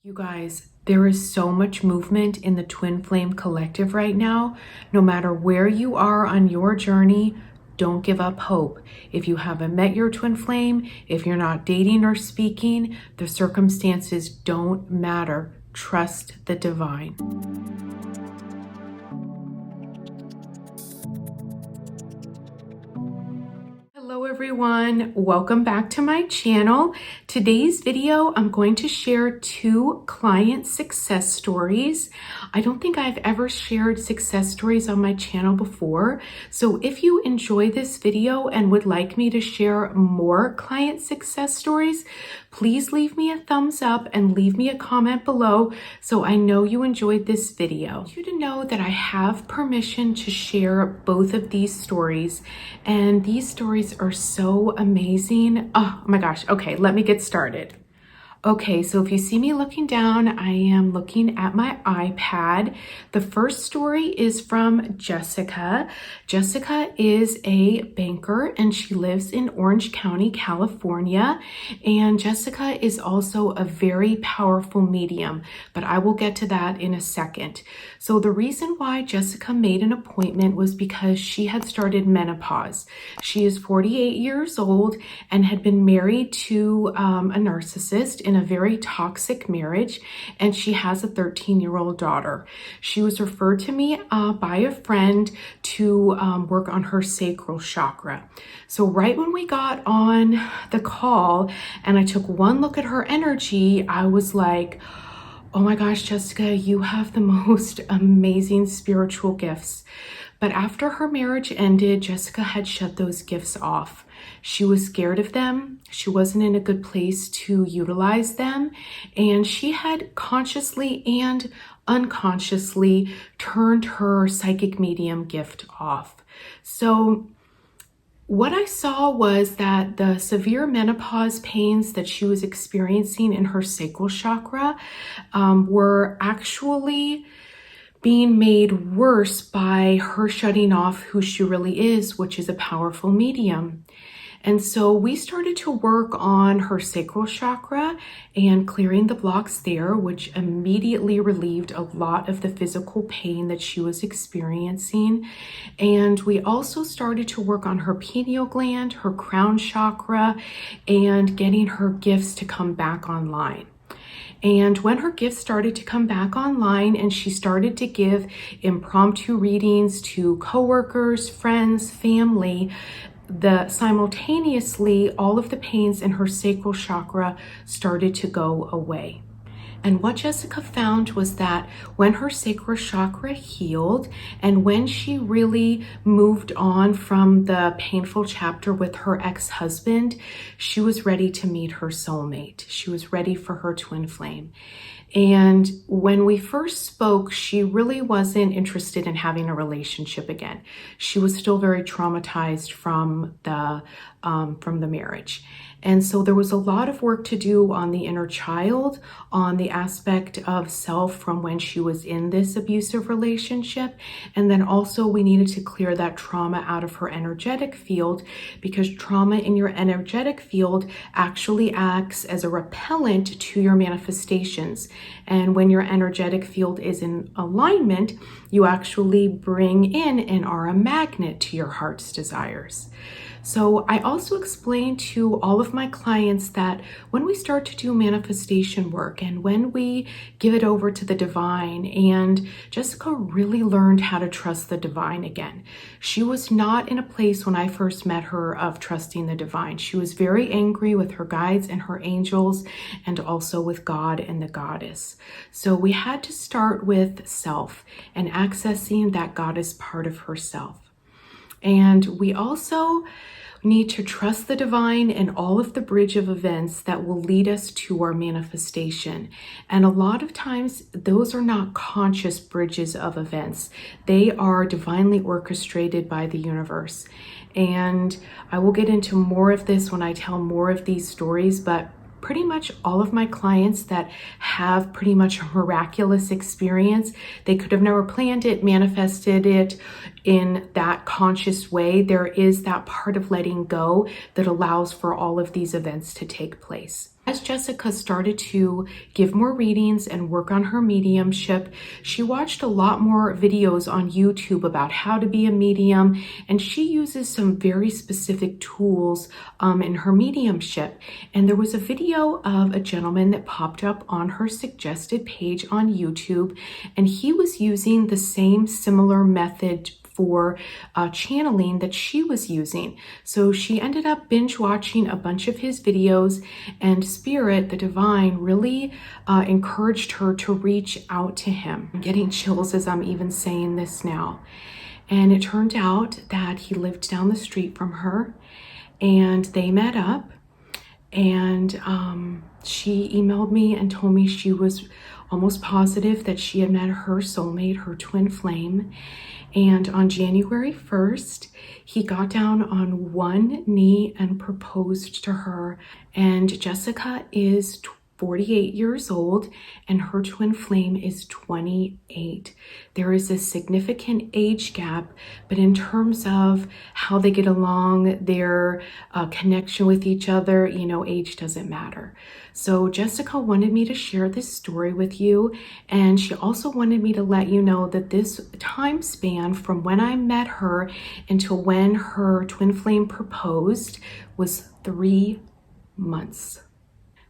You guys, there is so much movement in the Twin Flame Collective right now. No matter where you are on your journey, don't give up hope. If you haven't met your twin flame, if you're not dating or speaking, the circumstances don't matter. Trust the divine. Hello everyone, welcome back to my channel. Today's video, I'm going to share 2 client success stories. I don't think I've ever shared success stories on my channel before. So if you enjoy this video and would like me to share more client success stories, please leave me a thumbs up and leave me a comment below so I know you enjoyed this video. I want you to know that I have permission to share both of these stories, and these stories are so amazing. Oh my gosh. Okay, let me get started. Okay, so if you see me looking down, I am looking at my iPad. The first story is from Jessica. Jessica is a banker and she lives in Orange County, California. And Jessica is also a very powerful medium, but I will get to that in a second. So the reason why Jessica made an appointment was because she had started menopause. She is 48 years old and had been married to a narcissist in a very toxic marriage, and she has a 13-year-old daughter. She was referred to me by a friend to work on her sacral chakra. So right when we got on the call and I took one look at her energy, I was like, oh my gosh, Jessica, you have the most amazing spiritual gifts. But after her marriage ended, Jessica had shut those gifts off. She was scared of them. She wasn't in a good place to utilize them. And she had consciously and unconsciously turned her psychic medium gift off. So what I saw was that the severe menopause pains that she was experiencing in her sacral chakra were actually being made worse by her shutting off who she really is, which is a powerful medium. And so we started to work on her sacral chakra and clearing the blocks there, which immediately relieved a lot of the physical pain that she was experiencing. And we also started to work on her pineal gland, her crown chakra, and getting her gifts to come back online. And when her gifts started to come back online and she started to give impromptu readings to coworkers, friends, family, simultaneously all of the pains in her sacral chakra started to go away. And what Jessica found was that when her sacral chakra healed and when she really moved on from the painful chapter with her ex-husband, she was ready to meet her soulmate. She was ready for her twin flame. And when we first spoke, she really wasn't interested in having a relationship again. She was still very traumatized from the marriage. And so there was a lot of work to do on the inner child, on the aspect of self from when she was in this abusive relationship. And then also we needed to clear that trauma out of her energetic field, because trauma in your energetic field actually acts as a repellent to your manifestations. And when your energetic field is in alignment, you actually bring in and are a magnet to your heart's desires. So I also explained to all of my clients that when we start to do manifestation work and when we give it over to the divine, and Jessica really learned how to trust the divine again. She was not in a place when I first met her of trusting the divine. She was very angry with her guides and her angels, and also with God and the goddess. So we had to start with self and accessing that goddess part of herself. And we also need to trust the divine and all of the bridge of events that will lead us to our manifestation. And a lot of times those are not conscious bridges of events. They are divinely orchestrated by the universe. And I will get into more of this when I tell more of these stories, but pretty much all of my clients that have pretty much a miraculous experience, they could have never planned it, manifested it in that conscious way. There is that part of letting go that allows for all of these events to take place. As Jessica started to give more readings and work on her mediumship, she watched a lot more videos on YouTube about how to be a medium, and she uses some very specific tools in her mediumship. And there was a video of a gentleman that popped up on her suggested page on YouTube, and he was using the same similar method for channeling that she was using. So she ended up binge watching a bunch of his videos, and Spirit, the divine, really encouraged her to reach out to him. I'm getting chills as I'm even saying this now. And it turned out that he lived down the street from her, and they met up, and she emailed me and told me she was almost positive that she had met her soulmate, her twin flame. And on January 1st, he got down on one knee and proposed to her. And Jessica is 48 years old, and her twin flame is 28. There is a significant age gap, but in terms of how they get along, their connection with each other, you know, age doesn't matter. So Jessica wanted me to share this story with you, and she also wanted me to let you know that this time span from when I met her until when her twin flame proposed was 3 months.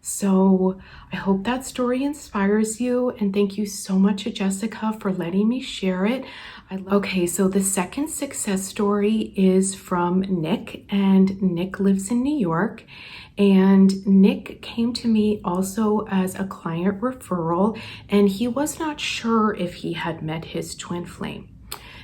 So I hope that story inspires you, and thank you so much to Jessica for letting me share it. Okay, so the second success story is from Nick, and Nick lives in New York. And Nick came to me also as a client referral, and he was not sure if he had met his twin flame.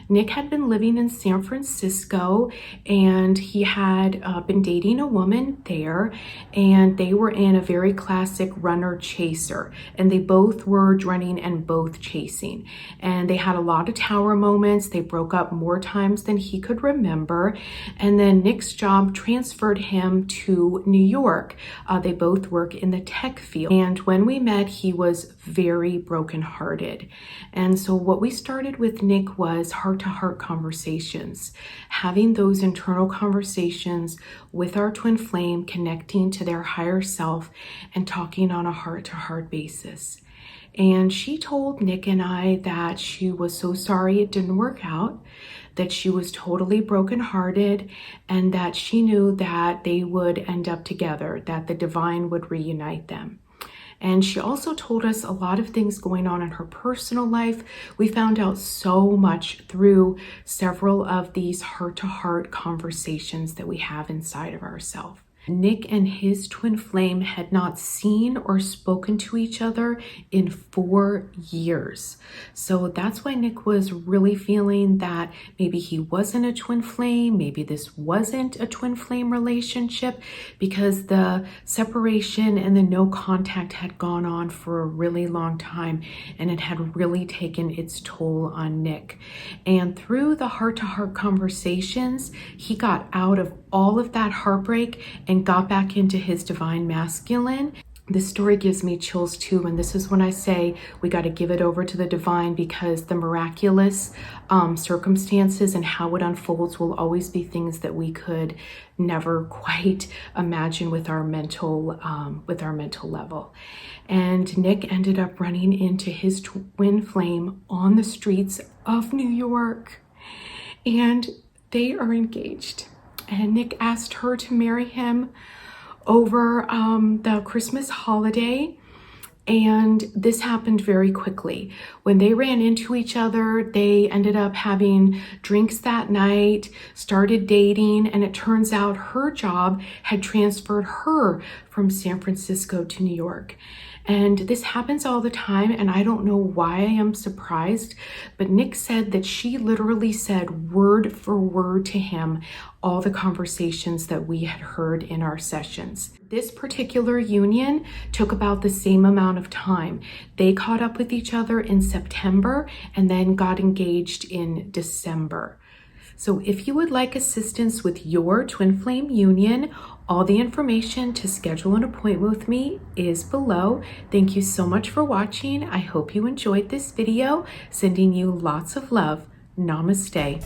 Nick had been living in San Francisco, and he had been dating a woman there, and they were in a very classic runner-chaser, and they both were running and both chasing. And they had a lot of tower moments. They broke up more times than he could remember. And then Nick's job transferred him to New York. They both work in the tech field. And when we met, he was very brokenhearted. And so what we started with Nick was heart-to-heart conversations, having those internal conversations with our twin flame, connecting to their higher self and talking on a heart-to-heart basis. And she told Nick and I that she was so sorry it didn't work out, that she was totally brokenhearted, and that she knew that they would end up together, that the divine would reunite them. And she also told us a lot of things going on in her personal life. We found out so much through several of these heart-to-heart conversations that we have inside of ourselves. Nick and his twin flame had not seen or spoken to each other in 4 years. So that's why Nick was really feeling that maybe he wasn't a twin flame, maybe this wasn't a twin flame relationship, because the separation and the no contact had gone on for a really long time, and it had really taken its toll on Nick. And through the heart-to-heart conversations, he got out of all of that heartbreak and got back into his divine masculine. This story gives me chills too, and this is when I say we got to give it over to the divine, because the miraculous circumstances and how it unfolds will always be things that we could never quite imagine with our mental level. And Nick ended up running into his twin flame on the streets of New York, and they are engaged. And Nick asked her to marry him over the Christmas holiday. And this happened very quickly. When they ran into each other, they ended up having drinks that night, started dating, and it turns out her job had transferred her from San Francisco to New York. And this happens all the time, and I don't know why I am surprised, but Nick said that she literally said word for word to him all the conversations that we had heard in our sessions. This particular union took about the same amount of time. They caught up with each other in September and then got engaged in December. So if you would like assistance with your twin flame union, all the information to schedule an appointment with me is below. Thank you so much for watching. I hope you enjoyed this video. Sending you lots of love. Namaste.